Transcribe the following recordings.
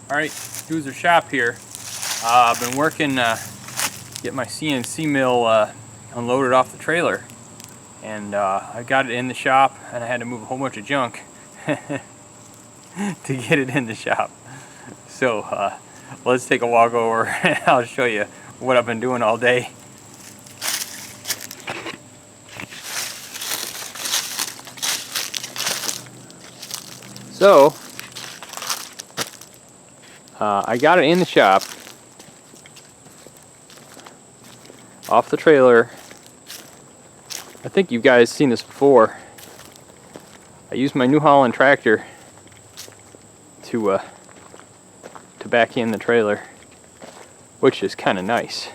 Alright, Doozer shop here. I've been working, get my CNC mill unloaded off the trailer. And I got it in the shop, and I had to move a whole bunch of junk to get it in the shop. So let's take a walk over and I'll show you what I've been doing all day. So I got it in the shop off the trailer. I think you guys seen this before. I used my New Holland tractor to back in the trailer, which is kind of nice.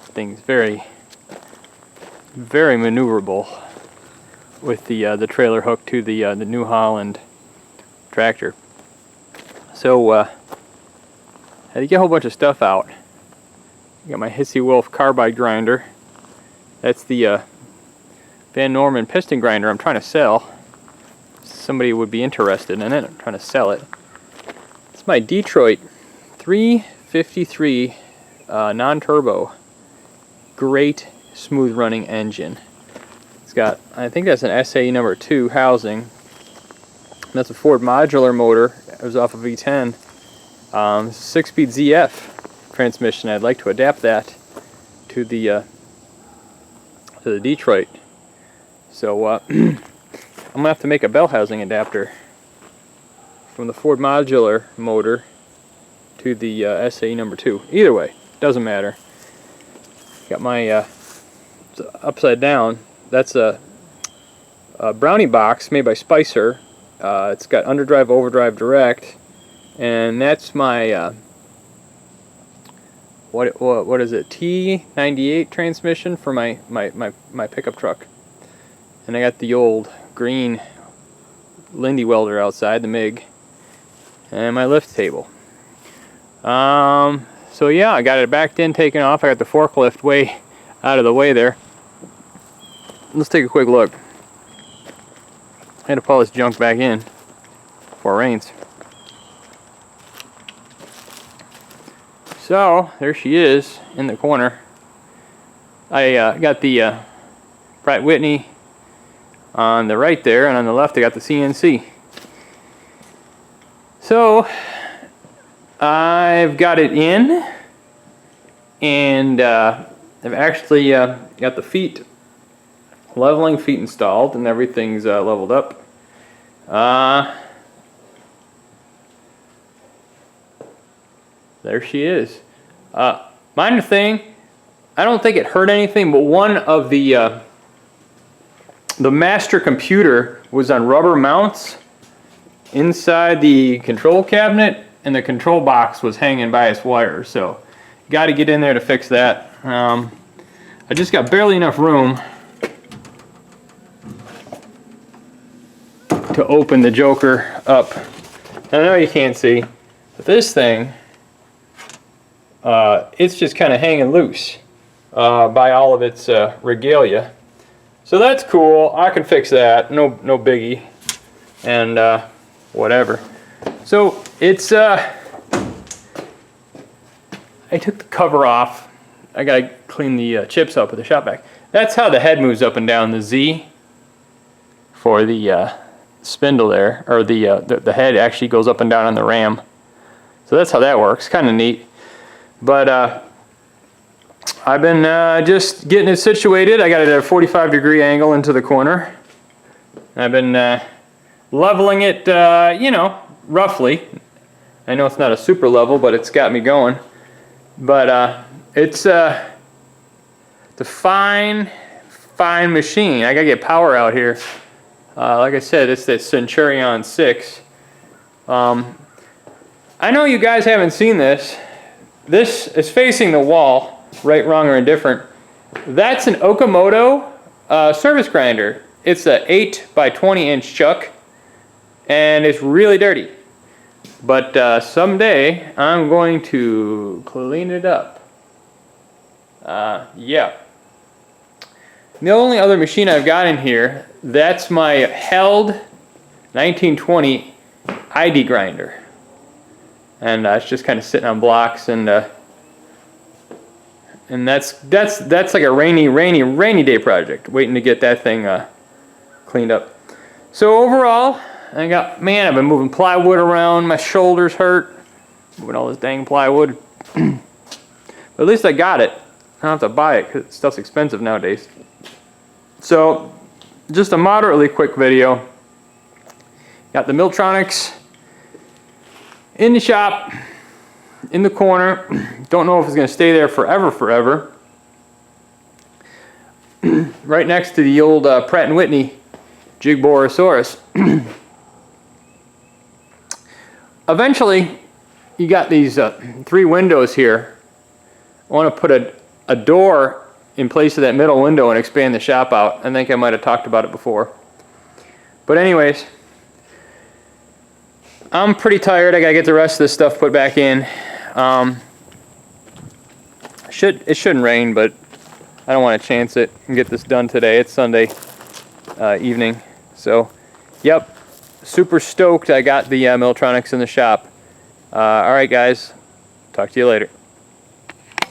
Thing's very maneuverable with the trailer hooked to the New Holland tractor. So had to get a whole bunch of stuff out. Got my Hissy Wolf carbide grinder. That's the Van Norman piston grinder I'm trying to sell. Somebody would be interested in it. I'm trying to sell it. It's my Detroit 353 non-turbo. Great smooth running engine. It's got, I think that's an SA number 2 housing. That's a Ford modular motor. It was off a V10. 6-speed ZF transmission. I'd like to adapt that to the Detroit. So I'm gonna have to make a bell housing adapter from the Ford modular motor to the SA number 2. Either way, doesn't matter. Got my upside down. That's a brownie box made by Spicer. It's got underdrive, overdrive, direct, and that's my what is it? T98 transmission for my pickup truck. And I got the old green Lindy welder outside, the MIG, and my lift table. So yeah, I got it backed in, taken off. I got the forklift way out of the way there. Let's take a quick look. I had to pull this junk back in before it rains. So there she is in the corner. I got the Pratt Whitney on the right there, and on the left I got the CNC. So I've got it in, and I've actually got the feet, leveling feet installed, and everything's leveled up. There she is. Minor thing, I don't think it hurt anything, but one of the master computer was on rubber mounts inside the control cabinet, and the control box was hanging by its wires. So got to get in there to fix that. I just got barely enough room to open the Joker up. I know you can't see, but this thing, it's just kind of hanging loose by all of its regalia. So that's cool. I can fix that. No biggie. And whatever. So it's I took the cover off. I gotta clean the chips up with the shop vac. That's how the head moves up and down. The Z for the spindle there, or the head actually goes up and down on the ram. So that's how that works. Kind of neat. But I've been just getting it situated. I got it at a 45-degree angle into the corner. I've been leveling it, you know, roughly. I know it's not a super level, but it's got me going. But it's a fine machine. I gotta get power out here. Like I said, it's that Centurion 6. I know you guys haven't seen this. This is facing the wall, right, wrong, or indifferent. That's an Okamoto service grinder. It's a 8 by 20 inch chuck, and it's really dirty. But someday I'm going to clean it up. Yeah. The only other machine I've got in here, that's my Held 1920 ID grinder. and it's just kind of sitting on blocks, and that's like a rainy day project, waiting to get that thing cleaned up. So overall, I've been moving plywood around. My shoulders hurt moving all this dang plywood. But at least I got it. I don't have to buy it because stuff's expensive nowadays. So just a moderately quick video. Got the Milltronics in the shop, in the corner. Don't know if it's going to stay there forever. Right next to the old Pratt & Whitney Jigborosaurus. Eventually, you got these 3 windows here. I want to put a door in place of that middle window and expand the shop out. I think I might have talked about it before. But anyways, I'm pretty tired. I gotta get the rest of this stuff put back in. It shouldn't rain, but I don't want to chance it and get this done today. It's Sunday evening. So, yep, super stoked I got the Milltronics in the shop. Alright guys, talk to you later.